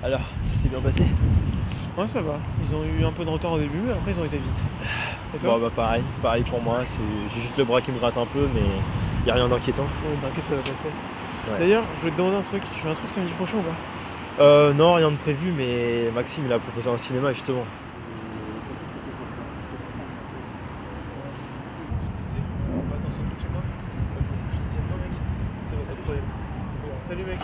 Alors, ça s'est bien passé? Ouais, ça va. Ils ont eu un peu de retard au début, mais après ils ont été vite. Et toi? Bon bah pareil pour moi, j'ai juste le bras qui me gratte un peu, mais y a rien d'inquiétant. Oh, t'inquiète, ça va passer. Ouais. D'ailleurs, je voulais te demander un truc. Tu fais un truc samedi prochain ou pas? Non, rien de prévu, mais Maxime il a proposé un cinéma justement. Salut mec.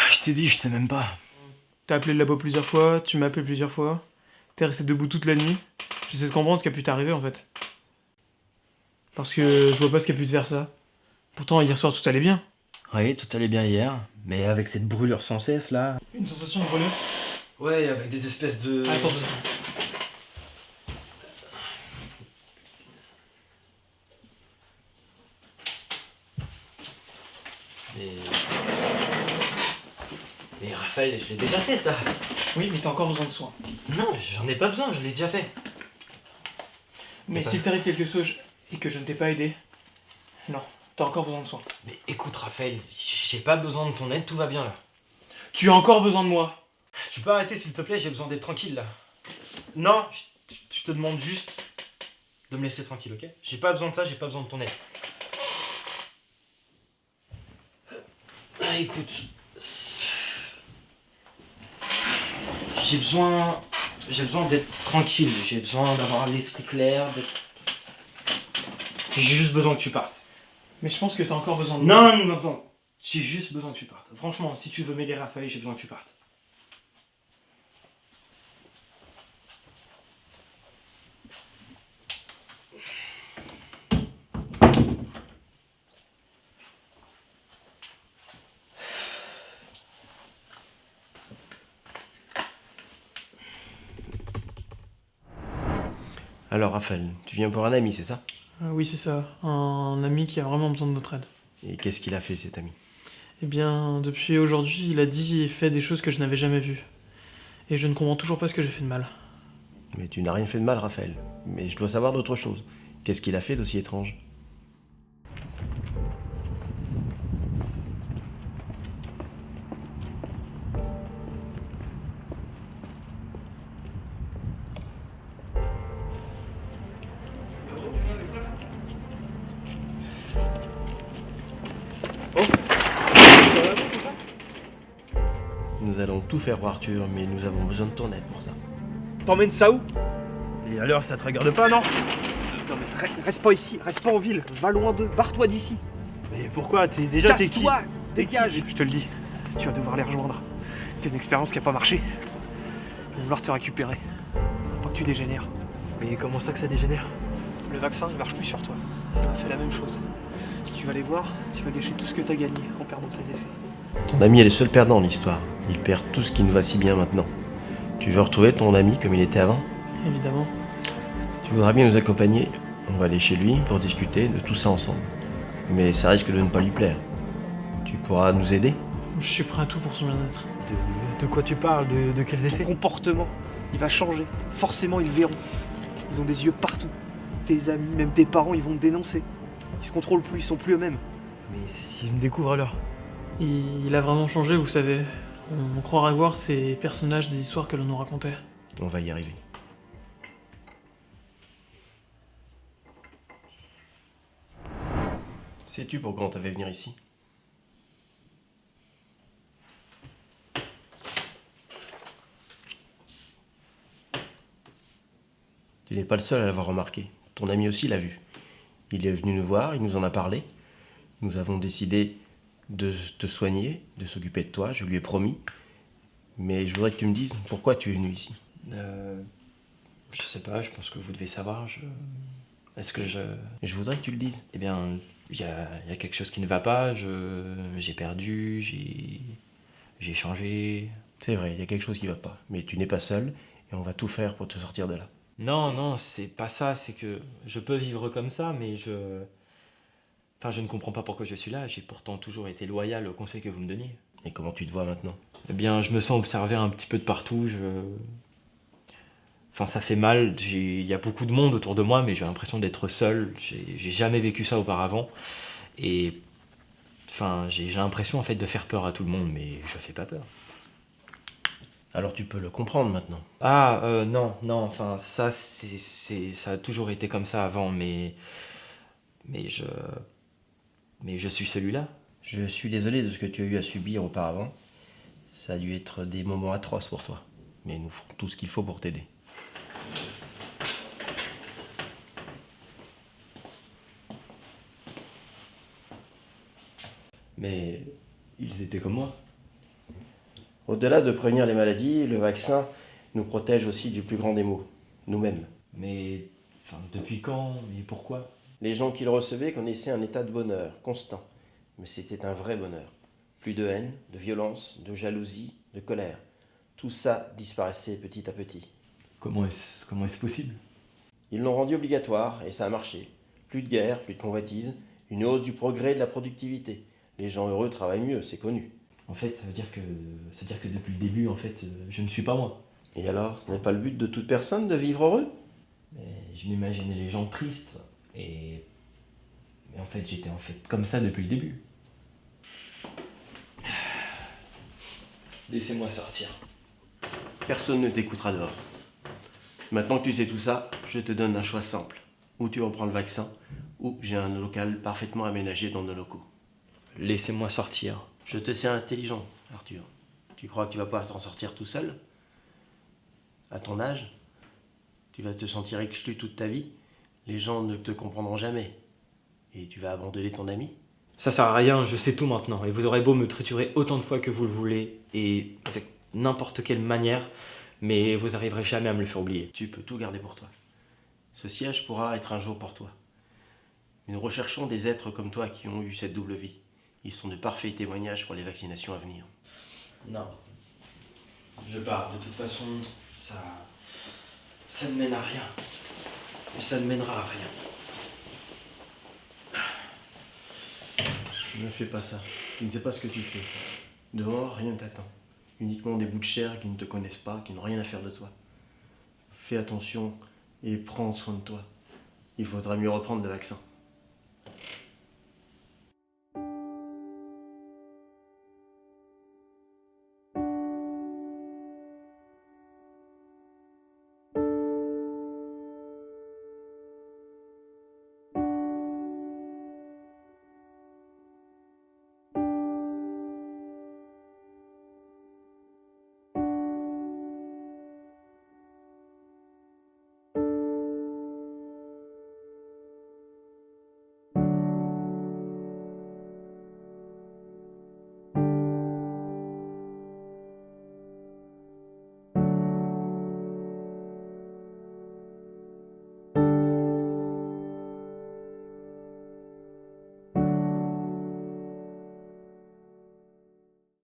Je t'ai dit, je sais même pas. T'as appelé le labo plusieurs fois, tu m'as appelé plusieurs fois. T'es resté debout toute la nuit. J'essaie de comprendre ce qui a pu t'arriver en fait. Parce que je vois pas ce qui a pu te faire ça. Pourtant, hier soir tout allait bien. Oui, tout allait bien hier, mais avec cette brûlure sans cesse là. Une sensation de brûlure. Ouais, avec des espèces de... Attends. Mais... Mais Raphaël, je l'ai déjà fait ça. Oui, mais t'as encore besoin de soins. Non, j'en ai pas besoin, je l'ai déjà fait. Mais pas- s'il t'arrive quelque chose et que je ne t'ai pas aidé, non, t'as encore besoin de soins. Mais écoute Raphaël, j'ai pas besoin de ton aide, tout va bien là. Tu as encore besoin de moi. Tu peux arrêter s'il te plaît, j'ai besoin d'être tranquille là. Non, je te demande juste de me laisser tranquille, ok? J'ai pas besoin de ça, j'ai pas besoin de ton aide. Ah écoute, j'ai besoin d'être tranquille, j'ai besoin d'avoir l'esprit clair, j'ai juste besoin que tu partes. Mais je pense que t'as encore besoin de moi. Non, j'ai juste besoin que tu partes. Franchement, si tu veux m'aider Raphaël, j'ai besoin que tu partes. Alors Raphaël, tu viens pour un ami, c'est ça? Oui, c'est ça. Un ami qui a vraiment besoin de notre aide. Et qu'est-ce qu'il a fait cet ami? Eh bien, depuis aujourd'hui, il a dit et fait des choses que je n'avais jamais vues. Et je ne comprends toujours pas ce que j'ai fait de mal. Mais tu n'as rien fait de mal Raphaël. Mais je dois savoir d'autre chose. Qu'est-ce qu'il a fait d'aussi étrange? Nous allons tout faire pour Arthur, mais nous avons besoin de ton aide pour ça. T'emmènes ça où? Et alors, ça te regarde pas, non? Non mais reste pas ici, reste pas en ville, va loin barre-toi d'ici. Mais pourquoi? T'es qui? Casse-toi, dégage. Je te le dis, tu vas devoir les rejoindre. C'est une expérience qui a pas marché. Ils vont vouloir te récupérer. Faut pas que tu dégénères. Mais comment ça que ça dégénère? Le vaccin, il marche plus sur toi. Ça m'a fait la même chose. Si tu vas les voir, tu vas gâcher tout ce que t'as gagné en perdant ses effets. Ton ami est le seul perdant de l'histoire. Il perd tout ce qui nous va si bien maintenant. Tu veux retrouver ton ami comme il était avant? Évidemment. Tu voudras bien nous accompagner On va aller chez lui pour discuter de tout ça ensemble. Mais ça risque de ne pas lui plaire. Tu pourras nous aider? Je suis prêt à tout pour son bien-être. De quoi tu parles? De quels Ton effets? comportement, il va changer. Forcément, ils le verront. Ils ont des yeux partout. Tes amis, même tes parents, ils vont te dénoncer. Ils se contrôlent plus, ils sont plus eux-mêmes. Mais s'ils me découvrent alors? Il a vraiment changé, vous savez. On croirait voir ces personnages des histoires que l'on nous racontait. On va y arriver. Sais-tu pourquoi on t'avait venir ici? Tu n'es pas le seul à l'avoir remarqué. Ton ami aussi l'a vu. Il est venu nous voir, il nous en a parlé. Nous avons décidé de te soigner, de s'occuper de toi, je lui ai promis. Mais je voudrais que tu me dises pourquoi tu es venu ici. Je sais pas, je pense que vous devez savoir. Est-ce que je... Je voudrais que tu le dises. Eh bien, il y a quelque chose qui ne va pas. J'ai perdu, j'ai changé. C'est vrai, il y a quelque chose qui va pas. Mais tu n'es pas seul et on va tout faire pour te sortir de là. Non, c'est pas ça. C'est que je peux vivre comme ça, mais Enfin, je ne comprends pas pourquoi je suis là. J'ai pourtant toujours été loyal au conseil que vous me donniez. Et comment tu te vois maintenant? Eh bien, je me sens observé un petit peu de partout. Enfin, ça fait mal. Il y a beaucoup de monde autour de moi, mais j'ai l'impression d'être seul. J'ai jamais vécu ça auparavant. Et enfin, j'ai l'impression en fait de faire peur à tout le monde, mais je fais pas peur. Alors tu peux le comprendre maintenant. Non, enfin, ça, ça a toujours été comme ça avant, mais je suis celui-là. Je suis désolé de ce que tu as eu à subir auparavant. Ça a dû être des moments atroces pour toi. Mais nous ferons tout ce qu'il faut pour t'aider. Mais ils étaient comme moi. Au-delà de prévenir les maladies, le vaccin nous protège aussi du plus grand des maux, nous-mêmes. Mais, enfin, depuis quand? Mais pourquoi? Les gens qui le recevaient connaissaient un état de bonheur constant. Mais c'était un vrai bonheur. Plus de haine, de violence, de jalousie, de colère. Tout ça disparaissait petit à petit. Comment est-ce possible? Ils l'ont rendu obligatoire et ça a marché. Plus de guerre, plus de convoitise, une hausse du progrès et de la productivité. Les gens heureux travaillent mieux, c'est connu. En fait, ça veut dire que depuis le début, en fait, je ne suis pas moi. Et alors, ce n'est pas le but de toute personne de vivre heureux? Mais je m'imaginais les gens tristes mais en fait, j'étais en fait comme ça depuis le début. Laissez-moi sortir. Personne ne t'écoutera dehors. Maintenant que tu sais tout ça, je te donne un choix simple. Ou tu reprends le vaccin, ou j'ai un local parfaitement aménagé dans nos locaux. Laissez-moi sortir. Je te sais intelligent, Arthur. Tu crois que tu vas pas t'en sortir tout seul? À ton âge, tu vas te sentir exclu toute ta vie. Les gens ne te comprendront jamais. Et tu vas abandonner ton ami? Ça sert à rien, je sais tout maintenant. Et vous aurez beau me triturer autant de fois que vous le voulez, et avec n'importe quelle manière, mais vous arriverez jamais à me le faire oublier. Tu peux tout garder pour toi. Ce siège pourra être un jour pour toi. Mais nous recherchons des êtres comme toi qui ont eu cette double vie. Ils sont de parfaits témoignages pour les vaccinations à venir. Non. Je pars. De toute façon, ça ne mène à rien. Et ça ne mènera à rien. Ne fais pas ça. Tu ne sais pas ce que tu fais. Dehors, rien ne t'attend. Uniquement des bouts de chair qui ne te connaissent pas, qui n'ont rien à faire de toi. Fais attention et prends soin de toi. Il faudra mieux reprendre le vaccin.